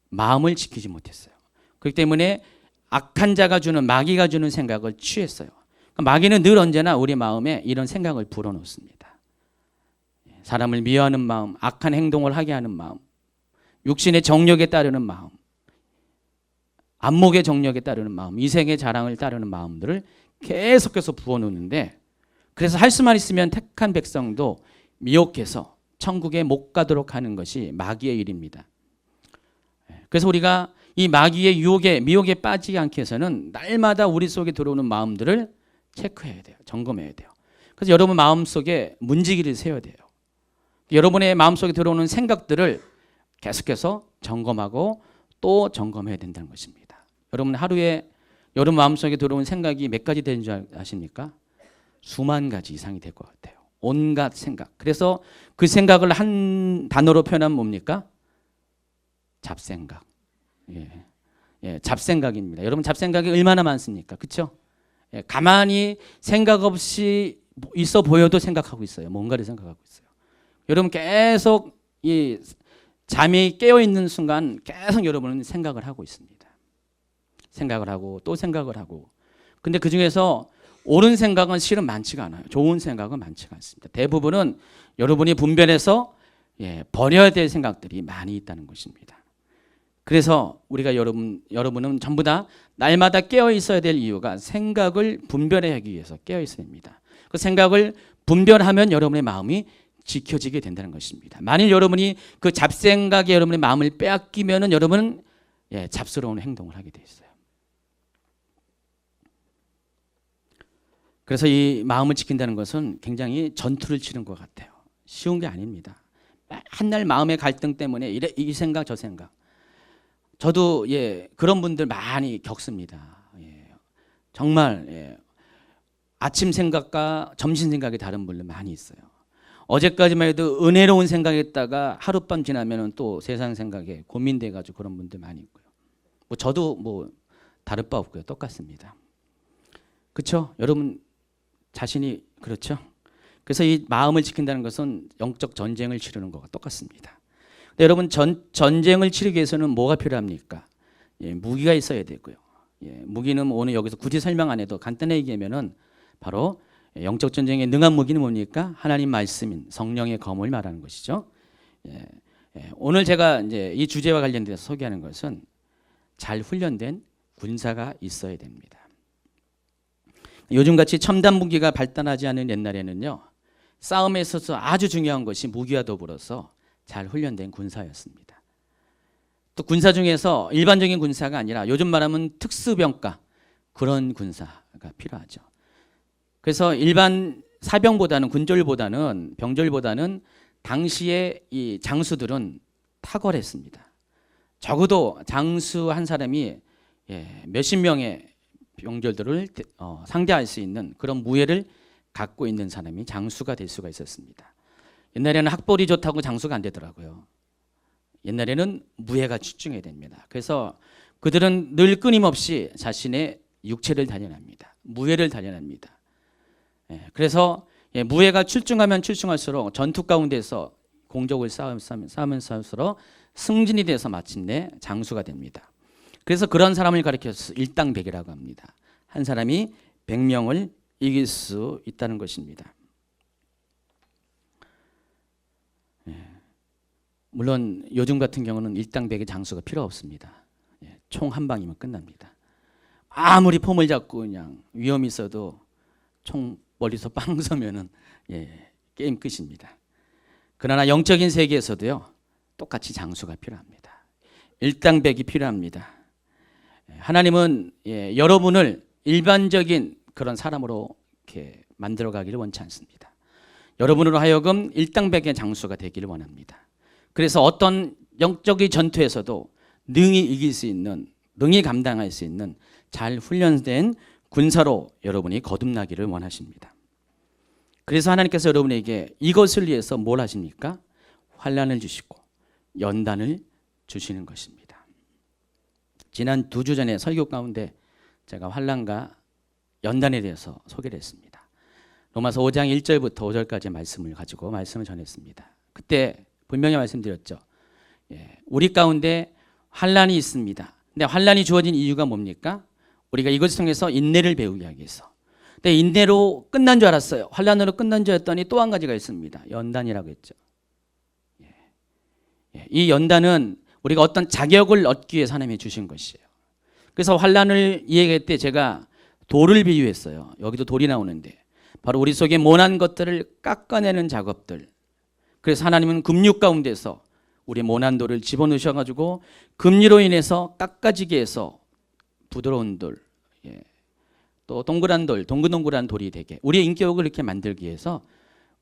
Speaker 1: 마음을 지키지 못했어요. 그렇기 때문에 악한 자가 주는 마귀가 주는 생각을 취했어요. 마귀는 늘 언제나 우리 마음에 이런 생각을 불어넣습니다. 사람을 미워하는 마음, 악한 행동을 하게 하는 마음, 육신의 정욕에 따르는 마음, 안목의 정욕에 따르는 마음, 이생의 자랑을 따르는 마음들을 계속해서 부어놓는데 그래서 할 수만 있으면 택한 백성도 미혹해서 천국에 못 가도록 하는 것이 마귀의 일입니다. 그래서 우리가 이 마귀의 유혹에 미혹에 빠지지 않기 위해서는 날마다 우리 속에 들어오는 마음들을 체크해야 돼요. 점검해야 돼요. 그래서 여러분 마음속에 문지기를 세워야 돼요. 여러분의 마음속에 들어오는 생각들을 계속해서 점검하고 또 점검해야 된다는 것입니다. 여러분 하루에 여러분 마음속에 들어오는 생각이 몇 가지 되는 줄 아십니까? 수만 가지 이상이 될 것 같아요. 온갖 생각. 그래서 그 생각을 한 단어로 표현하면 뭡니까? 잡생각. 잡생각입니다. 여러분 잡생각이 얼마나 많습니까? 그렇죠? 가만히 생각 없이 있어 보여도 생각하고 있어요. 뭔가를 생각하고 있어요. 여러분 계속 이 잠이 깨어 있는 순간 계속 여러분은 생각을 하고 있습니다. 생각을 하고 또 생각을 하고. 근데 그 중에서 옳은 생각은 실은 많지가 않아요. 좋은 생각은 많지가 않습니다. 대부분은 여러분이 분별해서 버려야 될 생각들이 많이 있다는 것입니다. 그래서 우리가 여러분은 전부 다 날마다 깨어 있어야 될 이유가 생각을 분별하기 위해서 깨어 있어야 됩니다. 그 생각을 분별하면 여러분의 마음이 지켜지게 된다는 것입니다. 만일 여러분이 그 잡생각에 여러분의 마음을 빼앗기면은 여러분은 잡스러운 행동을 하게 돼 있어요. 그래서 이 마음을 지킨다는 것은 굉장히 전투를 치는 것 같아요. 쉬운 게 아닙니다. 한날 마음의 갈등 때문에 이 생각 저 생각. 저도 그런 분들 많이 겪습니다. 정말 아침 생각과 점심 생각이 다른 분들 많이 있어요. 어제까지만 해도 은혜로운 생각했다가 하룻밤 지나면은 또 세상 생각에 고민돼 가지고 그런 분들 많이 있고요. 저도 다를 바 없고요. 똑같습니다. 그렇죠? 여러분 자신이 그렇죠? 그래서 이 마음을 지킨다는 것은 영적 전쟁을 치르는 것과 똑같습니다. 근데 여러분 전쟁을 치르기 위해서는 뭐가 필요합니까? 예, 무기가 있어야 되고요. 예, 무기는 오늘 여기서 굳이 설명 안 해도 간단히 얘기하면은 바로 영적 전쟁에 능한 무기는 뭡니까? 하나님 말씀인 성령의 검을 말하는 것이죠. 예, 오늘 제가 이제 이 주제와 관련돼서 소개하는 것은 잘 훈련된 군사가 있어야 됩니다. 요즘같이 첨단 무기가 발달하지 않은 옛날에는요, 싸움에 있어서 아주 중요한 것이 무기와 더불어서 잘 훈련된 군사였습니다. 또 군사 중에서 일반적인 군사가 아니라 요즘 말하면 특수병과 그런 군사가 필요하죠. 그래서 일반 사병보다는 군졸보다는 병졸보다는 당시에 이 장수들은 탁월했습니다. 적어도 장수 한 사람이 몇십 명의 병졸들을 상대할 수 있는 그런 무예를 갖고 있는 사람이 장수가 될 수가 있었습니다. 옛날에는 학벌이 좋다고 장수가 안 되더라고요. 옛날에는 무예가 출중해야 됩니다. 그래서 그들은 늘 끊임없이 자신의 육체를 단련합니다. 무예를 단련합니다. 그래서 무예가 출중하면 출중할수록 전투 가운데서 공적을 쌓으면서 승진이 돼서 마침내 장수가 됩니다. 그래서 그런 사람을 가리켜서 일당백이라고 합니다. 한 사람이 100명을 이길 수 있다는 것입니다. 물론 요즘 같은 경우는 일당백의 장수가 필요 없습니다. 총 한 방이면 끝납니다. 아무리 폼을 잡고 그냥 위험이 있어도 총 멀리서 빵 쏘면은 게임 끝입니다. 그러나 영적인 세계에서도요, 똑같이 장수가 필요합니다. 일당백이 필요합니다. 하나님은 여러분을 일반적인 그런 사람으로 이렇게 만들어가기를 원치 않습니다. 여러분으로 하여금 일당백의 장수가 되기를 원합니다. 그래서 어떤 영적인 전투에서도 능히 이길 수 있는, 능히 감당할 수 있는 잘 훈련된 군사로 여러분이 거듭나기를 원하십니다. 그래서 하나님께서 여러분에게 이것을 위해서 뭘 하십니까? 환난을 주시고 연단을 주시는 것입니다. 지난 2주 전에 설교 가운데 제가 환난과 연단에 대해서 소개를 했습니다. 로마서 5장 1절부터 5절까지 말씀을 가지고 말씀을 전했습니다. 그때 분명히 말씀드렸죠. 우리 가운데 환난이 있습니다. 근데 환난이 주어진 이유가 뭡니까? 우리가 이것을 통해서 인내를 배우기 위해서. 근데 인내로 끝난 줄 알았어요. 환난으로 끝난 줄 알았더니 또 한 가지가 있습니다. 연단이라고 했죠. 이 연단은 우리가 어떤 자격을 얻기 위해서 하나님이 주신 것이에요. 그래서 환난을 이야기할 때 제가 돌을 비유했어요. 여기도 돌이 나오는데 바로 우리 속에 모난 것들을 깎아내는 작업들. 그래서 하나님은 금류 가운데서 우리 모난 돌을 집어넣으셔가지고 금류로 인해서 깎아지게 해서 부드러운 돌, 또 동그란 돌, 동글동글한 돌이 되게 우리의 인격을 이렇게 만들기 위해서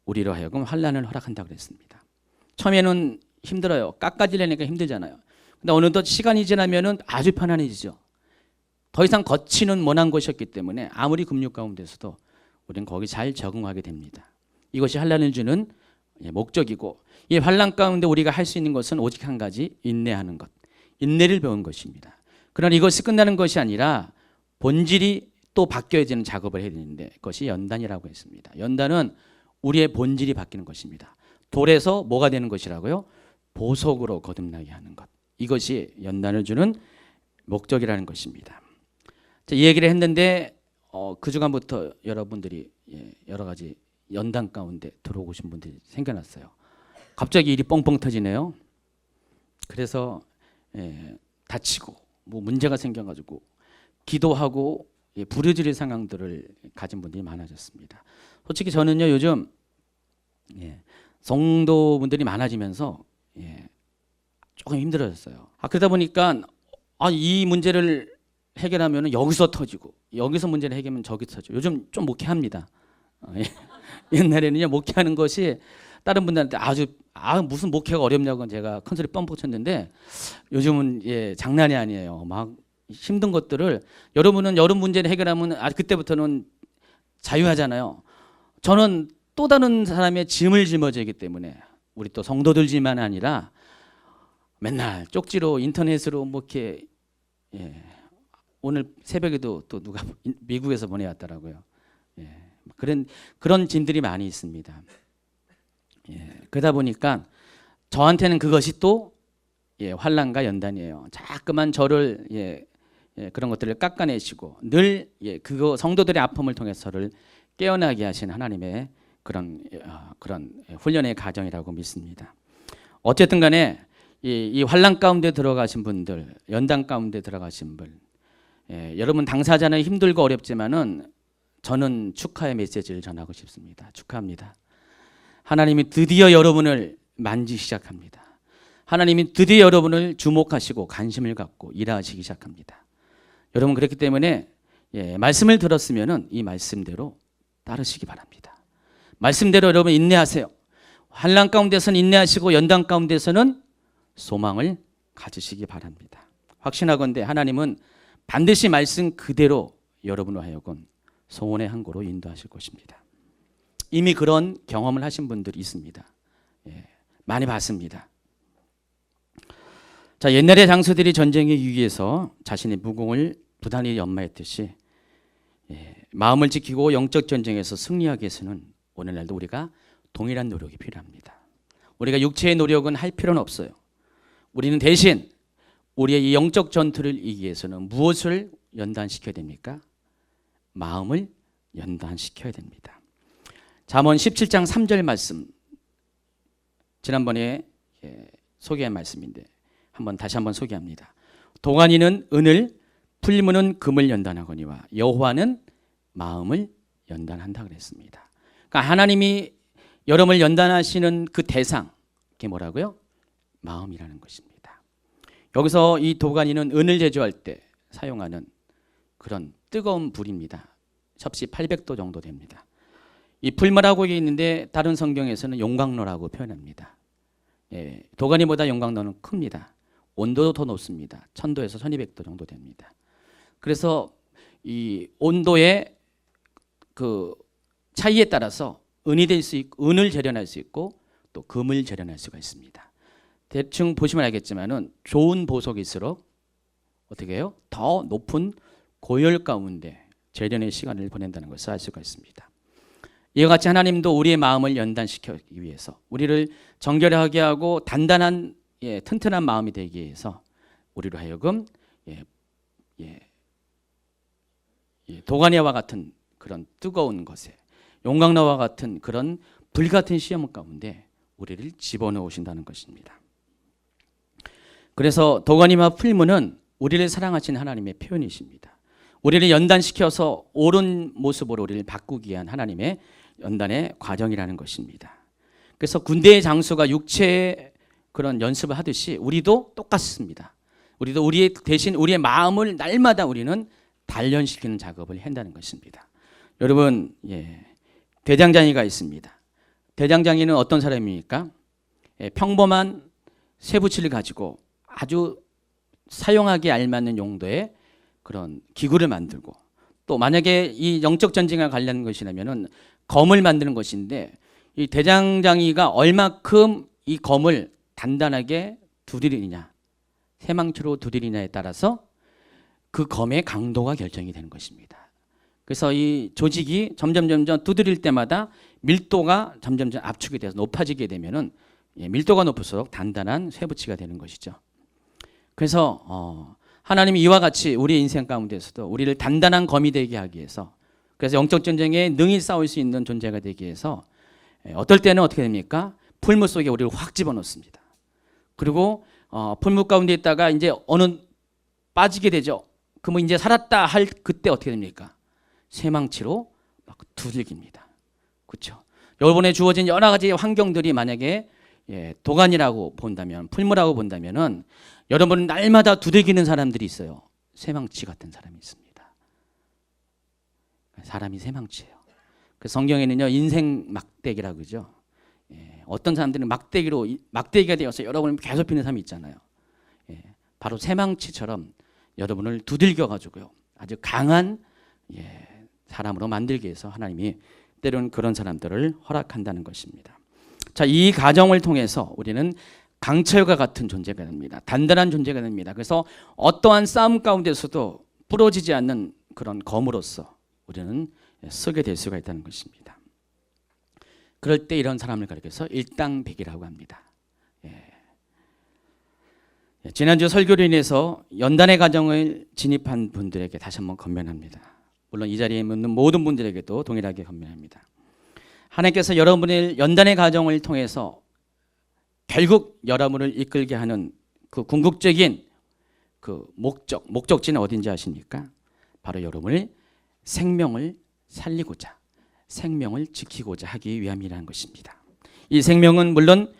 Speaker 1: 우리로 하여금 환난을 허락한다고 그랬습니다. 처음에는 힘들어요. 깎아지려니까 힘들잖아요. 근데 어느덧 시간이 지나면은 아주 편안해지죠. 더 이상 거치는 모난 것이었기 때문에 아무리 금류 가운데서도 우리는 거기 잘 적응하게 됩니다. 이것이 환난을 주는 목적이고, 이 환난 가운데 우리가 할 수 있는 것은 오직 한 가지, 인내하는 것. 인내를 배운 것입니다. 그러나 이것이 끝나는 것이 아니라 본질이 또 바뀌어야 되는 작업을 해야 되는데 그것이 연단이라고 했습니다. 연단은 우리의 본질이 바뀌는 것입니다. 돌에서 뭐가 되는 것이라고요? 보석으로 거듭나게 하는 것. 이것이 연단을 주는 목적이라는 것입니다. 이 얘기를 했는데 그 주간부터 여러분들이 여러 가지 연단 가운데 들어오신 분들이 생겨났어요. 갑자기 일이 뻥뻥 터지네요. 그래서 다치고 뭐 문제가 생겨가지고 기도하고 부르짖을 상황들을 가진 분들이 많아졌습니다. 솔직히 저는요 요즘 성도분들이 많아지면서 조금 힘들어졌어요. 그러다 보니까 이 문제를 해결하면 여기서 터지고 여기서 문제를 해결하면 저기서 터지고 요즘 좀 목회합니다. 옛날에는요 목회하는 것이 다른 분들한테 무슨 목회가 어렵냐고 제가 큰소리 뻥뻥 쳤는데 요즘은 장난이 아니에요. 막 힘든 것들을 여러분은 여러 문제를 해결하면 그때부터는 자유하잖아요. 저는 또 다른 사람의 짐을 짊어지기 때문에 우리 또 성도들지만 아니라 맨날 쪽지로 인터넷으로 뭐 이렇게 오늘 새벽에도 또 누가 미국에서 보내왔더라고요. 예, 그런 짐들이 많이 있습니다. 예, 그러다 보니까 저한테는 그것이 또 환난과 연단이에요. 자꾸만 저를 그런 것들을 깎아내시고 늘 그거 성도들의 아픔을 통해서 저를 깨어나게 하신 하나님의 그런 훈련의 과정이라고 믿습니다. 어쨌든 간에 이 환난 가운데 들어가신 분들, 연단 가운데 들어가신 분, 여러분 당사자는 힘들고 어렵지만은 저는 축하의 메시지를 전하고 싶습니다. 축하합니다. 하나님이 드디어 여러분을 만지기 시작합니다. 하나님이 드디어 여러분을 주목하시고 관심을 갖고 일하시기 시작합니다. 여러분 그렇기 때문에 말씀을 들었으면은 이 말씀대로 따르시기 바랍니다. 말씀대로 여러분 인내하세요. 환난 가운데서는 인내하시고 연단 가운데서는 소망을 가지시기 바랍니다. 확신하건대 하나님은 반드시 말씀 그대로 여러분을 하여금 소원의 항구로 인도하실 것입니다. 이미 그런 경험을 하신 분들이 있습니다. 많이 봤습니다. 자, 옛날의 장수들이 전쟁의 위기에서 자신의 무공을 부단히 연마했듯이 마음을 지키고 영적 전쟁에서 승리하기 위해서는 오늘날도 우리가 동일한 노력이 필요합니다. 우리가 육체의 노력은 할 필요는 없어요. 우리는 대신 우리의 이 영적 전투를 이기기 위해서는 무엇을 연단시켜야 됩니까? 마음을 연단시켜야 됩니다. 잠언 17장 3절 말씀, 지난번에 소개한 말씀인데 다시 한번 소개합니다. 동안이는 은을, 풀무는 금을 연단하거니와 여호와는 마음을 연단한다 그랬습니다. 그러니까 하나님이 여러분을 연단하시는 그 대상, 그게 뭐라고요? 마음이라는 것입니다. 여기서 이 도가니는 은을 제조할 때 사용하는 그런 뜨거운 불입니다. 접시 800도 정도 됩니다. 이 풀무라고 있는데 다른 성경에서는 용광로라고 표현합니다. 도가니보다 용광로는 큽니다. 온도도 더 높습니다. 1000도에서 1200도 정도 됩니다. 그래서 이 온도의 그 차이에 따라서 은이 될 수 있고, 은을 재련할 수 있고 또 금을 재련할 수가 있습니다. 대충 보시면 알겠지만은 좋은 보석일수록 어떻게 해요? 더 높은 고열 가운데 재련의 시간을 보낸다는 것을 알 수가 있습니다. 이와 같이 하나님도 우리의 마음을 연단시키기 위해서 우리를 정결하게 하고 단단한 튼튼한 마음이 되기 위해서 우리로 하여금 도가니와 같은 그런 뜨거운 것에 용광로와 같은 그런 불같은 시험 가운데 우리를 집어넣으신다는 것입니다. 그래서 도가니와 풀무는 우리를 사랑하시는 하나님의 표현이십니다. 우리를 연단시켜서 옳은 모습으로 우리를 바꾸기 위한 하나님의 연단의 과정이라는 것입니다. 그래서 군대의 장수가 육체의 그런 연습을 하듯이 우리도 똑같습니다. 우리도 대신 우리의 마음을 날마다 우리는 단련시키는 작업을 한다는 것입니다. 여러분, 대장장이가 있습니다. 대장장이는 어떤 사람입니까? 평범한 쇠붙이를 가지고 아주 사용하기 알맞는 용도의 그런 기구를 만들고, 또 만약에 이 영적 전쟁과 관련된 것이라면은 검을 만드는 것인데, 이 대장장이가 얼마큼 이 검을 단단하게 두드리느냐, 새망치로 두드리냐에 따라서 그 검의 강도가 결정이 되는 것입니다. 그래서 이 조직이 점점 두드릴 때마다 밀도가 점점 압축이 돼서 높아지게 되면은 밀도가 높을수록 단단한 쇠붙이가 되는 것이죠. 그래서 하나님이 이와 같이 우리의 인생 가운데서도 우리를 단단한 검이 되게 하기 위해서, 그래서 영적 전쟁에 능히 싸울 수 있는 존재가 되기 위해서 어떨 때는 어떻게 됩니까? 풀무 속에 우리를 확 집어넣습니다. 그리고 풀무 가운데 있다가 이제 어느 빠지게 되죠. 그러면 이제 살았다 할 그때 어떻게 됩니까? 쇠망치로 막 두들깁니다. 그렇죠? 여러분의 주어진 여러 가지 환경들이 만약에 도가니라고 본다면, 풀무라고 본다면은 여러분 날마다 두들기는 사람들이 있어요. 쇠망치 같은 사람이 있습니다. 사람이 쇠망치예요. 그 성경에는요 인생 막대기라고 그러죠. 어떤 사람들은 막대기가 되어서 여러분을 괴롭히는 사람이 있잖아요. 바로 쇠망치처럼 여러분을 두들겨 가지고요 아주 강한 사람으로 만들기 위해서 하나님이 때로는 그런 사람들을 허락한다는 것입니다. 자, 이 과정을 통해서 우리는 강철과 같은 존재가 됩니다. 단단한 존재가 됩니다. 그래서 어떠한 싸움 가운데서도 부러지지 않는 그런 검으로서 우리는 서게 될 수가 있다는 것입니다. 그럴 때 이런 사람을 가리켜서 일당백이라고 합니다. 지난주 설교로 인해서 연단의 가정을 진입한 분들에게 다시 한번 건면합니다. 물론 이 자리에 있는 모든 분들에게도 동일하게 건면합니다. 하나님께서 여러분의 연단의 가정을 통해서 결국 여러분을 이끌게 하는 그 궁극적인 그 목적지는 어딘지 아십니까? 바로 여러분의 생명을 살리고자, 생명을 지키고자 하기 위함이라는 것입니다. 이 생명은 물론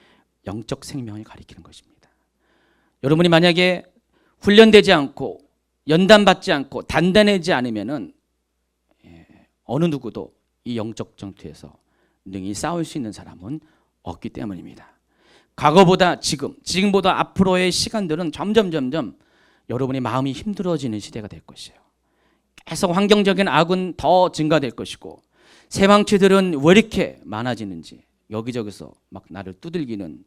Speaker 1: 영적 생명을 가리키는 것입니다. 여러분이 만약에 훈련되지 않고 연단받지 않고 단단하지 않으면은 어느 누구도 이 영적 전투에서 능히 싸울 수 있는 사람은 없기 때문입니다. 과거보다 지금보다 앞으로의 시간들은 점점 여러분의 마음이 힘들어지는 시대가 될 것이에요. 계속 환경적인 악은 더 증가될 것이고 세방치들은 왜 이렇게 많아지는지 여기저기서 막 나를 두들기는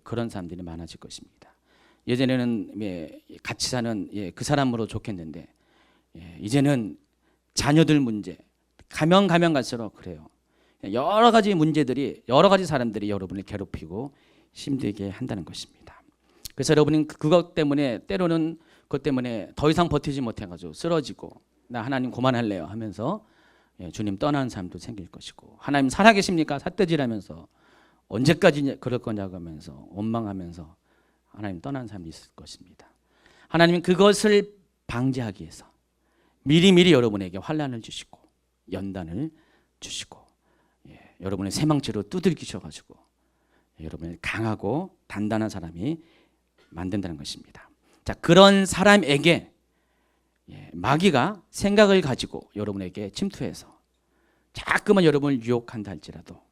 Speaker 1: 그런 사람들이 많아질 것입니다. 예전에는 같이 사는 그 사람으로 좋겠는데 이제는 자녀들 문제 가면 갈수록 그래요. 여러 가지 문제들이 여러 가지 사람들이 여러분을 괴롭히고 힘들게 한다는 것입니다. 그래서 여러분은 그것 때문에 때로는 그것 때문에 더 이상 버티지 못해가지고 쓰러지고 나 하나님 그만할래요 하면서 주님 떠나는 사람도 생길 것이고 하나님 살아계십니까? 삿대질하면서 언제까지 그럴 거냐고 하면서 원망하면서 하나님 떠나는 사람이 있을 것입니다. 하나님은 그것을 방지하기 위해서 미리미리 여러분에게 환난을 주시고 연단을 주시고 여러분의 새망치로 두들기셔가지고 여러분을 강하고 단단한 사람이 만든다는 것입니다. 자, 그런 사람에게 마귀가 생각을 가지고 여러분에게 침투해서 자꾸만 여러분을 유혹한다 할지라도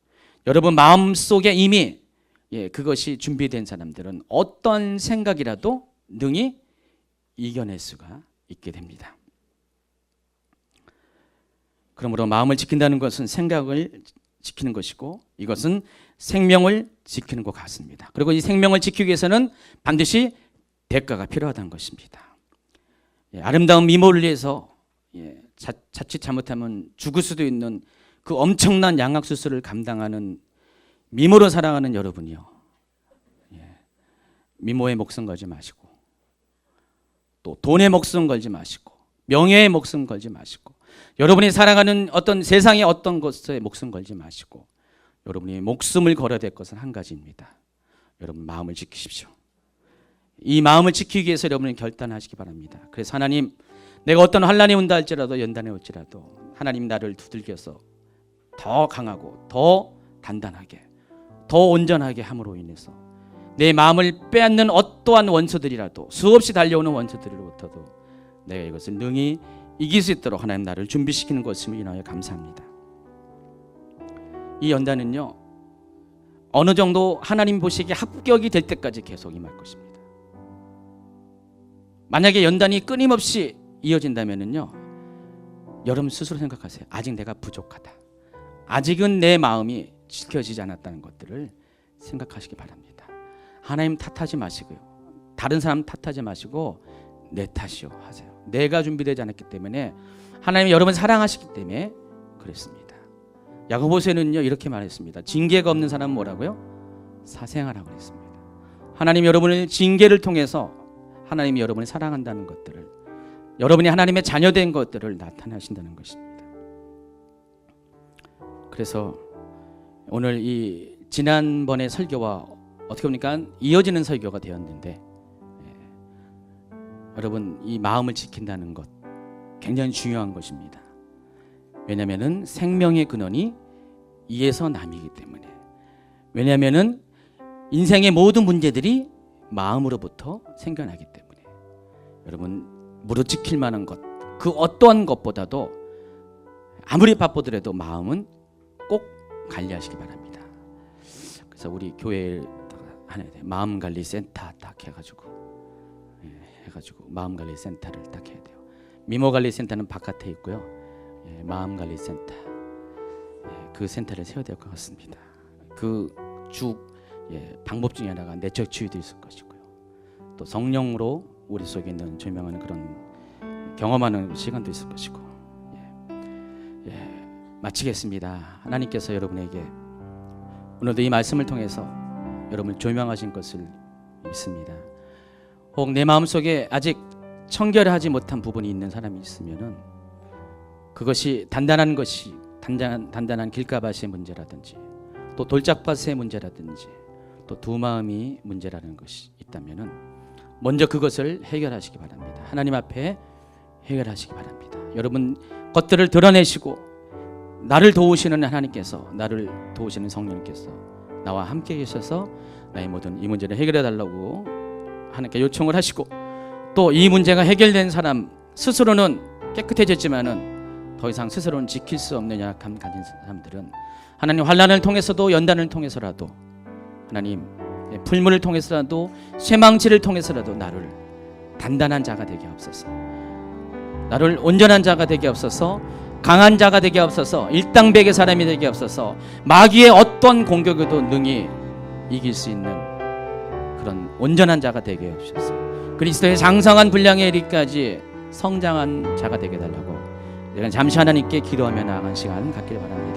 Speaker 1: 여러분 마음속에 이미 그것이 준비된 사람들은 어떤 생각이라도 능히 이겨낼 수가 있게 됩니다. 그러므로 마음을 지킨다는 것은 생각을 지키는 것이고 이것은 생명을 지키는 것 같습니다. 그리고 이 생명을 지키기 위해서는 반드시 대가가 필요하다는 것입니다. 아름다운 미모를 위해서 자칫 잘못하면 죽을 수도 있는 그 엄청난 양악 수술을 감당하는 미모로 살아가는 여러분이요. 미모에 목숨 걸지 마시고 또 돈에 목숨 걸지 마시고 명예에 목숨 걸지 마시고 여러분이 살아가는 어떤 세상의 어떤 것에 목숨 걸지 마시고 여러분이 목숨을 걸어야 될 것은 한 가지입니다. 여러분 마음을 지키십시오. 이 마음을 지키기 위해서 여러분이 결단하시기 바랍니다. 그래서 하나님 내가 어떤 환난이 온다 할지라도 연단에 올지라도 하나님 나를 두들겨서 더 강하고 더 단단하게 더 온전하게 함으로 인해서 내 마음을 빼앗는 어떠한 원수들이라도 수없이 달려오는 원수들로부터도 내가 이것을 능히 이길 수 있도록 하나님 나를 준비시키는 것임을 인하여 감사합니다. 이 연단은요 어느 정도 하나님 보시기에 합격이 될 때까지 계속 임할 것입니다. 만약에 연단이 끊임없이 이어진다면요 여러분 스스로 생각하세요. 아직 내가 부족하다. 아직은 내 마음이 지켜지지 않았다는 것들을 생각하시기 바랍니다. 하나님 탓하지 마시고요. 다른 사람 탓하지 마시고 내 탓이요 하세요. 내가 준비되지 않았기 때문에 하나님이 여러분 사랑하시기 때문에 그랬습니다. 야고보서는요 이렇게 말했습니다. 징계가 없는 사람은 뭐라고요? 사생아라고 했습니다. 하나님 여러분을 징계를 통해서 하나님이 여러분을 사랑한다는 것들을 여러분이 하나님의 자녀된 것들을 나타내신다는 것입니다. 그래서 오늘 이 지난번의 설교와 어떻게 보니까 이어지는 설교가 되었는데 여러분 이 마음을 지킨다는 것 굉장히 중요한 것입니다. 왜냐하면 생명의 근원이 이에서 남이기 때문에 왜냐하면 인생의 모든 문제들이 마음으로부터 생겨나기 때문에 여러분 무릇 지킬 만한 것 그 어떠한 것보다도 아무리 바쁘더라도 마음은 꼭 관리하시기 바랍니다. 그래서 우리 교회에 마음관리센터 딱 해가지고 마음관리센터를 딱 해야 돼요. 미모관리센터는 바깥에 있고요. 마음관리센터 그 센터를 세워야 될 것 같습니다. 그 방법 중에 하나가 내적 치유도 있을 것이고요. 또 성령으로 우리 속에 있는 조명하는 그런 경험하는 시간도 있을 것이고. 마치겠습니다. 하나님께서 여러분에게 오늘도 이 말씀을 통해서 여러분을 조명하신 것을 믿습니다. 혹 내 마음속에 아직 청결하지 못한 부분이 있는 사람이 있으면은 그것이 단단한 것이 단단한 길가밭의 문제라든지 또 돌짝밭의 문제라든지 또 두 마음이 문제라는 것이 있다면은 먼저 그것을 해결하시기 바랍니다. 하나님 앞에 해결하시기 바랍니다. 여러분 것들을 드러내시고 나를 도우시는 하나님께서, 나를 도우시는 성령께서 나와 함께 계셔서 나의 모든 이 문제를 해결해 달라고 하나님께 요청을 하시고, 또 이 문제가 해결된 사람 스스로는 깨끗해졌지만은 더 이상 스스로는 지킬 수 없는 약함 가진 사람들은 하나님 환난을 통해서도 연단을 통해서라도 하나님 풀물을 통해서라도 쇠망치를 통해서라도 나를 단단한 자가 되게 하옵소서. 나를 온전한 자가 되게 하옵소서. 강한 자가 되게 하옵소서. 일당백의 사람이 되게 하옵소서. 마귀의 어떤 공격에도 능히 이길 수 있는 그런 온전한 자가 되게 하옵소서. 그리스도의 장성한 분량에 이르기까지 성장한 자가 되게 해달라고, 내가 잠시 하나님께 기도하며 나아가는 시간 갖기를 바랍니다.